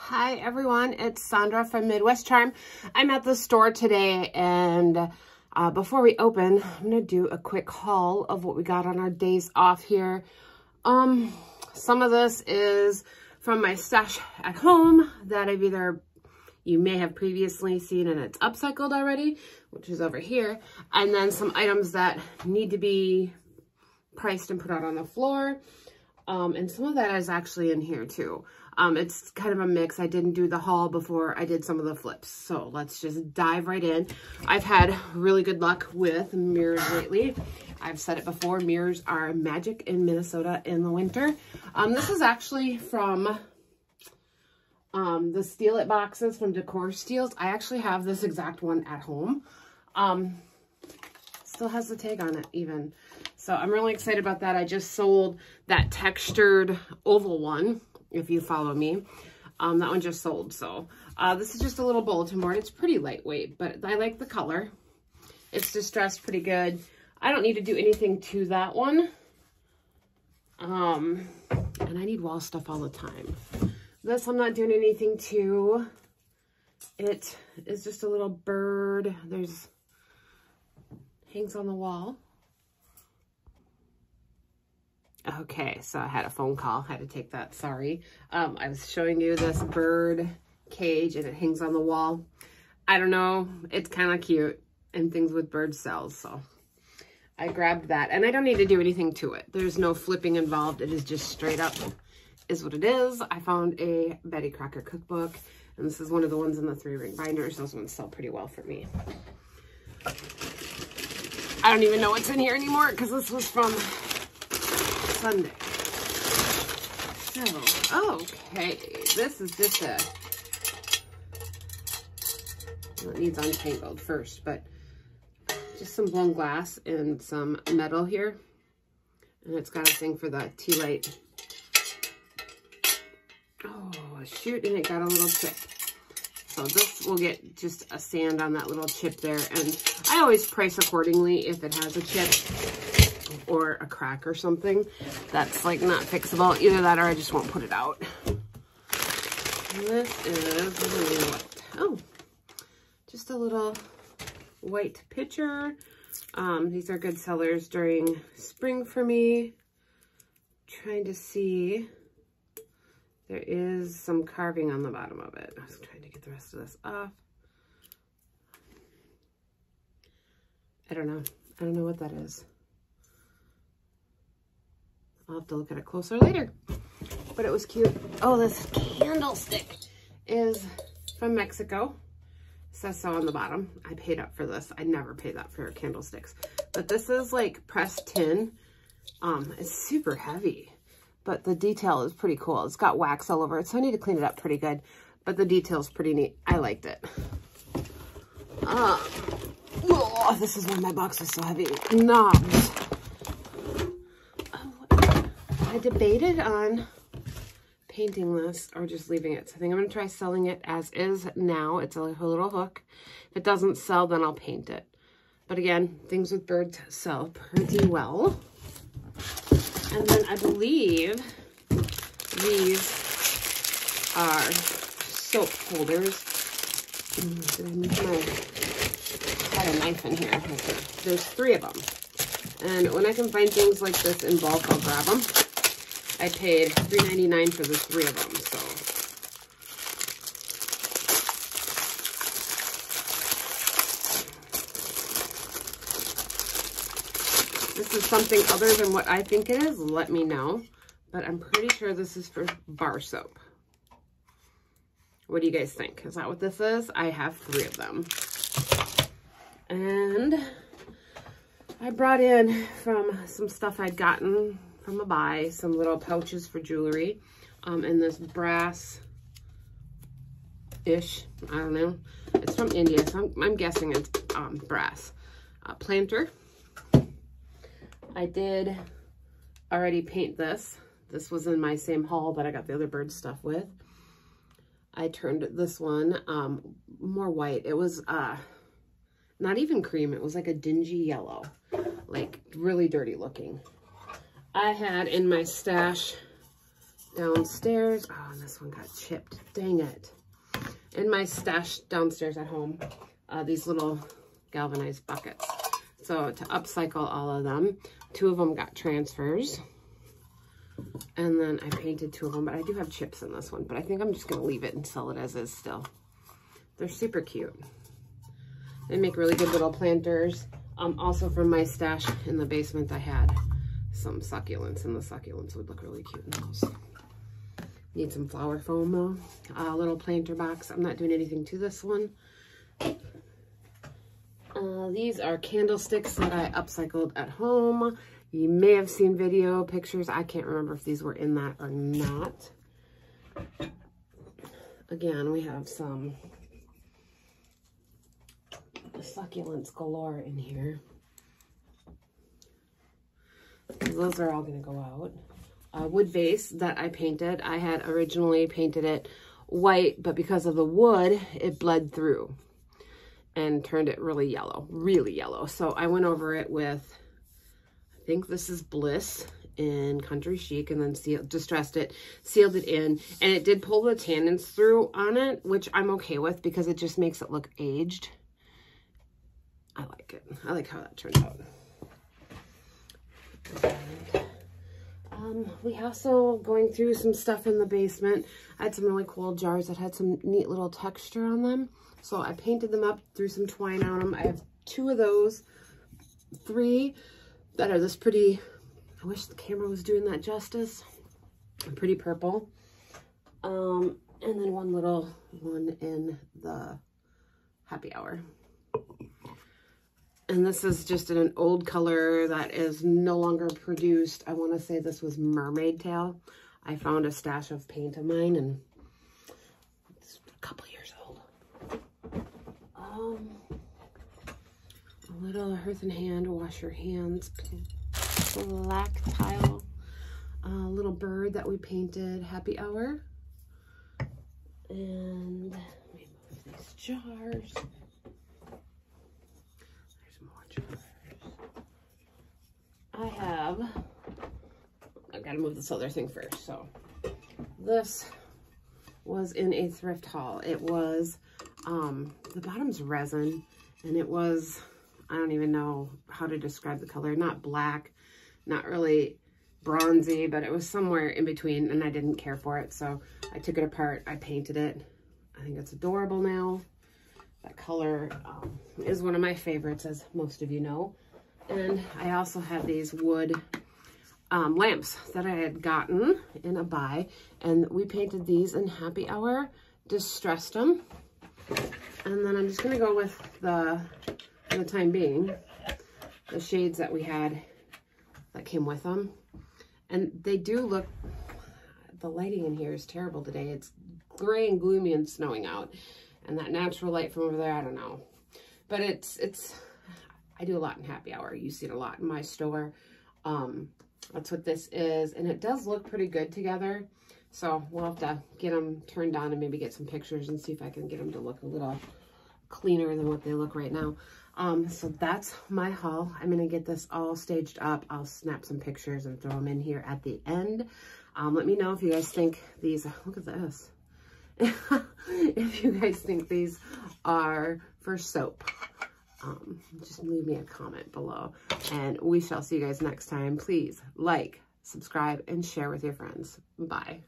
Hi everyone, it's Sandra from Midwest Charm. I'm at the store today, and before we open, I'm gonna do a quick haul of what we got on our days off here. Some of this is from my stash at home that you may have previously seen and it's upcycled already, which is over here. And then some items that need to be priced and put out on the floor. And some of that is actually in here too. It's kind of a mix. I didn't do the haul before I did some of the flips. So let's just dive right in. I've had really good luck with mirrors lately. I've said it before, mirrors are magic in Minnesota in the winter. This is actually from the Steal It boxes from Decor Steals. I actually have this exact one at home. Still has the tag on it even. So I'm really excited about that. I just sold that textured oval one, if you follow me. That one just sold. So this is just a little bulletin board. It's pretty lightweight, but I like the color. It's distressed pretty good. I don't need to do anything to that one. And I need wall stuff all the time. This I'm not doing anything to. It is just a little bird. Hangs on the wall. Okay, so I had a phone call. I had to take that, sorry. I was showing you this bird cage and it hangs on the wall. I don't know, it's kind of cute and things with birds sells, so I grabbed that. And I don't need to do anything to it. There's no flipping involved. It is just straight up is what it is. I found a Betty Crocker cookbook, and this is one of the ones in the 3-ring binders. Those ones sell pretty well for me. I don't even know what's in here anymore because this was from Sunday. So, okay, this is just well, it needs untangled first, but just some blown glass and some metal here. And it's got a thing for the tea light. Oh, shoot, and it got a little chip. So this will get just a sand on that little chip there. And I always price accordingly if it has a chip or a crack or something that's like not fixable. Either that or I just won't put it out. And this is what? Oh, just a little white pitcher. These are good sellers during spring for me. Trying to see. There is some carving on the bottom of it. I was trying to get the rest of this off. I don't know. I don't know what that is. I'll have to look at it closer later. But it was cute. Oh, this candlestick is from Mexico. It says so on the bottom. I paid up for this. I never pay that for candlesticks. But this is like pressed tin. It's super heavy. But the detail is pretty cool. It's got wax all over it, so I need to clean it up pretty good. But the detail's pretty neat. I liked it. Oh, this is why my box is so heavy. Knobs. Oh, I debated on painting this or just leaving it. So I think I'm going to try selling it as is now. It's a little hook. If it doesn't sell, then I'll paint it. But again, things with birds sell pretty well. And then I believe these are soap holders. Did I miss I had a knife in here. There's 3 of them. And when I can find things like this in bulk, I'll grab them. I paid $3.99 for the 3 of them, so. This is something other than what I think it is, let me know. But I'm pretty sure this is for bar soap. What do you guys think? Is that what this is? I have 3 of them. And I brought in from some stuff I'd gotten from a buy, some little pouches for jewelry. And this brass-ish, I don't know. It's from India, so I'm guessing it's brass. Planter. I did already paint this. This was in my same haul that I got the other bird stuff with. I turned this one more white. It was not even cream. It was like a dingy yellow, like really dirty looking. I had in my stash downstairs. Oh, and this one got chipped. Dang it. In my stash downstairs at home, these little galvanized buckets. So to upcycle all of them, 2 of them got transfers. And then I painted 2 of them, but I do have chips in this one. But I think I'm just going to leave it and sell it as is still. They're super cute. They make really good little planters. Also from my stash in the basement, I had some succulents, and the succulents would look really cute in those. Need some flower foam though. A little planter box. I'm not doing anything to this one. These are candlesticks that I upcycled at home. You may have seen video pictures. I can't remember if these were in that or not. Again, we have some succulents galore in here. Those are all going to go out. Wood vase that I painted. I had originally painted it white, but because of the wood, it bled through and turned it really yellow. So I went over it with, I think this is Bliss in Country Chic, and then distressed it, sealed it in, and it did pull the tannins through on it, which I'm okay with because it just makes it look aged. I like it. I like how that turned out. And, we also, going through some stuff in the basement, I had some really cool jars that had some neat little texture on them. So I painted them up, threw some twine on them. I have 2 of those, 3 that are this pretty, I wish the camera was doing that justice, pretty purple. And then one little one in the happy hour. And this is just in an old color that is no longer produced. I want to say this was Mermaid Tail. I found a stash of paint of mine, and it's a couple years old. A little Earth and Hand, wash your hands, black tile. A little bird that we painted, happy hour. And let me move these jars. I've got to move this other thing first. So this was in a thrift haul. It was, the bottom's resin, and it was, I don't even know how to describe the color. Not black, not really bronzy, but it was somewhere in between, and I didn't care for it. So I took it apart. I painted it. I think it's adorable now. That color is one of my favorites, as most of you know. And I also have these wood lamps that I had gotten in a buy, and we painted these in happy hour, distressed them. And then I'm just going to go with for the time being, the shades that we had that came with them. And they do look, the lighting in here is terrible today. It's gray and gloomy and snowing out. And that natural light from over there, I don't know. But I do a lot in happy hour. You see it a lot in my store. That's what this is. And it does look pretty good together. So we'll have to get them turned on and maybe get some pictures and see if I can get them to look a little cleaner than what they look right now. So that's my haul. I'm going to get this all staged up. I'll snap some pictures and throw them in here at the end. Let me know if you guys think these, look at this. If you guys think these are for soap. Just leave me a comment below, and we shall see you guys next time. Please like, subscribe, and share with your friends. Bye.